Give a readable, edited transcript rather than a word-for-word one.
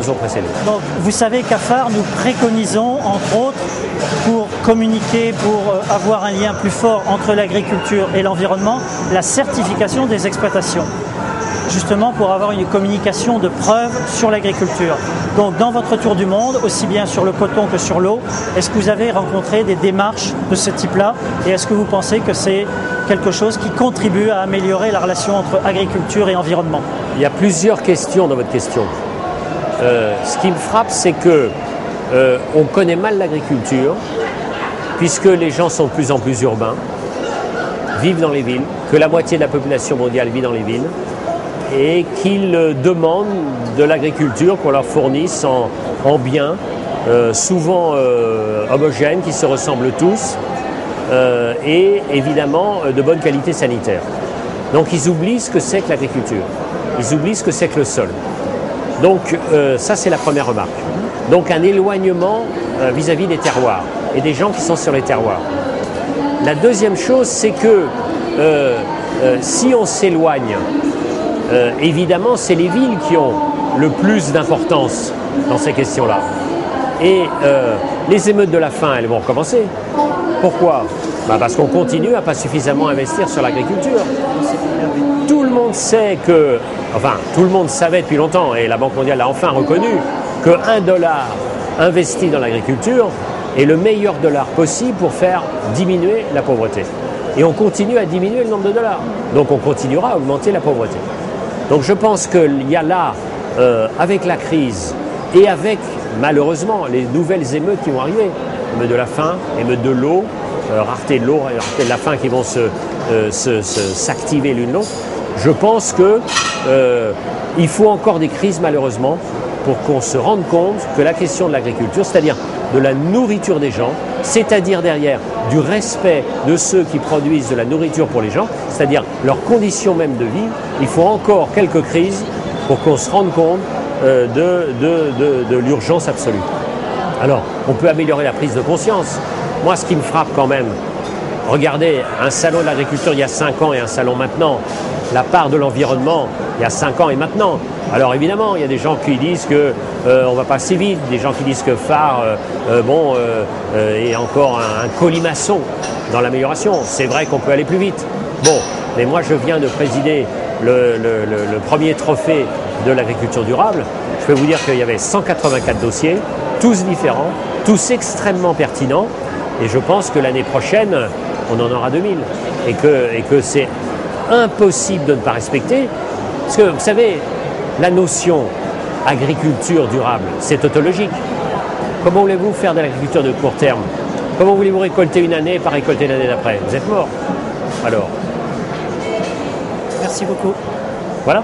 ont précédés. Donc, vous savez qu'à Phare, nous préconisons, entre autres, pour communiquer, pour avoir un lien plus fort entre l'agriculture et l'environnement, la certification des exploitations. Justement pour avoir une communication de preuve sur l'agriculture. Donc dans votre tour du monde, aussi bien sur le coton que sur l'eau, est-ce que vous avez rencontré des démarches de ce type-là et est-ce que vous pensez que c'est quelque chose qui contribue à améliorer la relation entre agriculture et environnement? Il y a plusieurs questions dans votre question. Ce qui me frappe, c'est que on connaît mal l'agriculture puisque les gens sont de plus en plus urbains, vivent dans les villes, que la moitié de la population mondiale vit dans les villes, et qu'ils demandent de l'agriculture qu'on leur fournisse en biens, souvent homogènes, qui se ressemblent tous, et évidemment de bonne qualité sanitaire. Donc ils oublient ce que c'est que l'agriculture, ils oublient ce que c'est que le sol. Donc ça c'est la première remarque. Donc un éloignement vis-à-vis des terroirs et des gens qui sont sur les terroirs. La deuxième chose c'est que si on s'éloigne, évidemment, c'est les villes qui ont le plus d'importance dans ces questions-là. Et les émeutes de la faim, elles vont recommencer. Pourquoi? Parce qu'on continue à pas suffisamment investir sur l'agriculture. Tout le monde sait que, enfin, tout le monde savait depuis longtemps, et la Banque mondiale l'a enfin reconnu, que $1 investi dans l'agriculture est le meilleur dollar possible pour faire diminuer la pauvreté. Et on continue à diminuer le nombre de dollars. Donc on continuera à augmenter la pauvreté. Donc je pense qu'il y a là, avec la crise et avec malheureusement les nouvelles émeutes qui vont arriver, émeutes de la faim, émeutes de l'eau, rareté de l'eau, rareté de la faim qui vont s'activer l'une l'autre, je pense qu'il faut encore des crises malheureusement pour qu'on se rende compte que la question de l'agriculture, c'est-à-dire de la nourriture des gens, c'est-à-dire derrière du respect de ceux qui produisent de la nourriture pour les gens, c'est-à-dire leurs conditions même de vie, il faut encore quelques crises pour qu'on se rende compte de l'urgence absolue. Alors, on peut améliorer la prise de conscience. Moi, ce qui me frappe quand même, regardez, un salon de l'agriculture il y a 5 ans et un salon maintenant, la part de l'environnement il y a 5 ans et maintenant. Alors évidemment, il y a des gens qui disent qu'on va pas si vite, des gens qui disent que Phare est encore un colimaçon dans l'amélioration. C'est vrai qu'on peut aller plus vite. Bon, mais moi je viens de présider le premier trophée de l'agriculture durable. Je peux vous dire qu'il y avait 184 dossiers, tous différents, tous extrêmement pertinents. Et je pense que l'année prochaine, on en aura 2000. Et que c'est impossible de ne pas respecter. Parce que, vous savez, la notion agriculture durable, c'est tautologique. Comment voulez-vous faire de l'agriculture de court terme? Comment voulez-vous récolter une année et pas récolter l'année d'après? Vous êtes mort. Alors. Merci beaucoup. Voilà.